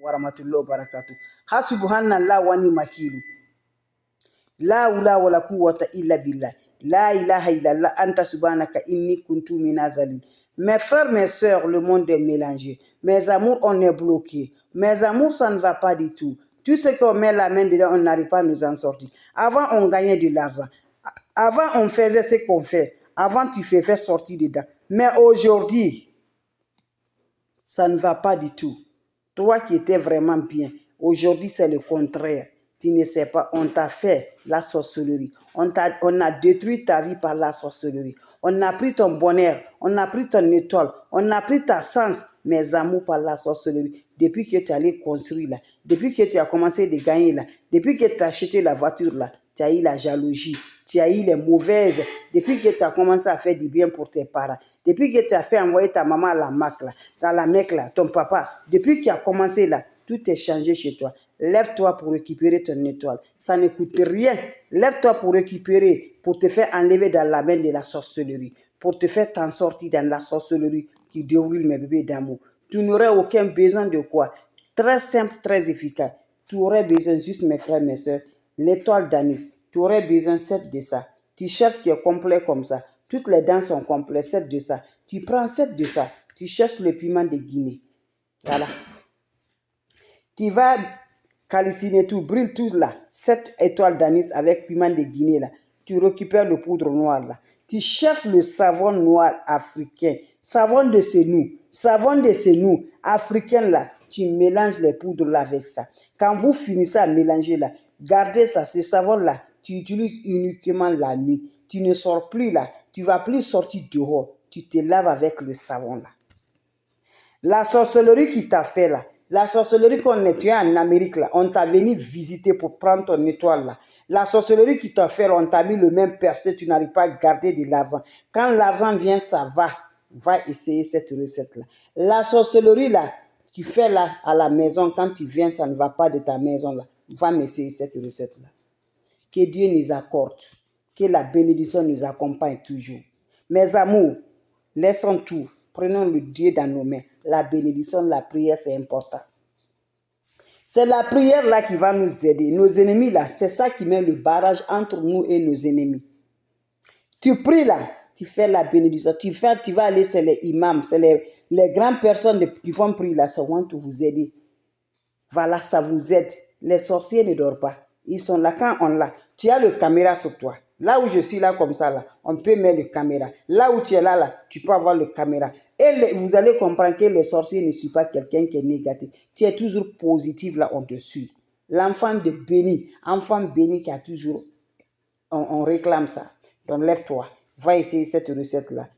warahmatullahi wabarakatuh. Hasubhanallah wa ni'mal wakil. La hawla wala quwwata illa billah. La ilaha illallah anta subhanaka inni kuntu minazalin. Mes frères, mes sœurs, le monde est mélangé. Mes amours, on est bloqué. Mes amours, ça ne va pas du tout. Tout ce qu'on met la main dedans, on n'arrive pas à nous en sortir. Avant, on gagnait de l'argent. Avant, on faisait ce qu'on fait. Avant, tu fais sortir dedans. Mais aujourd'hui, ça ne va pas du tout. Toi qui étais vraiment bien, aujourd'hui, c'est le contraire. Tu ne sais pas, on t'a fait la sorcellerie. On a détruit ta vie par la sorcellerie. On a pris ton bonheur, on a pris ton étoile, on a pris ta sens, mes amours par la sorcellerie. Depuis que tu es allé construire là, depuis que tu as commencé de gagner là, depuis que tu as acheté la voiture là, tu as eu la jalousie, tu as eu les mauvaises, depuis que tu as commencé à faire du bien pour tes parents, depuis que tu as fait envoyer ta maman à la Mecque là, dans la Mecque là, ton papa, depuis que tu as commencé là, tout est changé chez toi. Lève-toi pour récupérer ton étoile. Ça ne coûte rien. Lève-toi pour récupérer, pour te faire enlever dans la main de la sorcellerie, pour te faire t'en sortir dans la sorcellerie qui déroule mes bébés d'amour. Tu n'aurais aucun besoin de quoi. Très simple, très efficace. Tu aurais besoin juste, mes frères, mes soeurs, l'étoile d'anis. Tu aurais besoin 7 de ça. Tu cherches qui est complet comme ça. Toutes les dents sont complètes, 7 de ça. Tu prends 7 de ça. Tu cherches le piment de Guinée. Voilà. Tu vas calciner tout, brûle tout là, 7 étoiles d'anis avec piment de Guinée là. Tu récupères le poudre noire là. Tu cherches le savon noir africain, savon de chez nous, africain là. Tu mélanges les poudres là avec ça. Quand vous finissez à mélanger là, gardez ça, ce savon là, tu utilises uniquement la nuit. Tu ne sors plus là, tu ne vas plus sortir dehors. Tu te laves avec le savon là. La sorcellerie qui t'a fait là, la sorcellerie qu'on était en Amérique là, on t'a venu visiter pour prendre ton étoile là. La sorcellerie qui t'a fait, on t'a mis le même percé, tu n'arrives pas à garder de l'argent. Quand l'argent vient, ça va. Va essayer cette recette là. La sorcellerie là, tu fais là à la maison, quand tu viens, ça ne va pas de ta maison là. Va m'essayer cette recette là. Que Dieu nous accorde, que la bénédiction nous accompagne toujours. Mes amours, laissons tout. Prenons le Dieu dans nos mains. La bénédiction, la prière, c'est important. C'est la prière là qui va nous aider. Nos ennemis là, c'est ça qui met le barrage entre nous et nos ennemis. Tu pries là, tu fais la bénédiction. Tu vas aller, c'est les imams, c'est les grandes personnes qui font prier là, ça va vous aider. Voilà, ça vous aide. Les sorciers ne dorment pas. Ils sont là quand on l'a. Tu as le caméra sur toi. Là où je suis là comme ça, là, on peut mettre le caméra. Là où tu es là, tu peux avoir le caméra. Et vous allez comprendre que les sorciers ne sont pas quelqu'un qui est négatif. Tu es toujours positif là, on te suit. L'enfant de béni, enfant béni qui a toujours... On réclame ça. Donc lève-toi. Va essayer cette recette-là.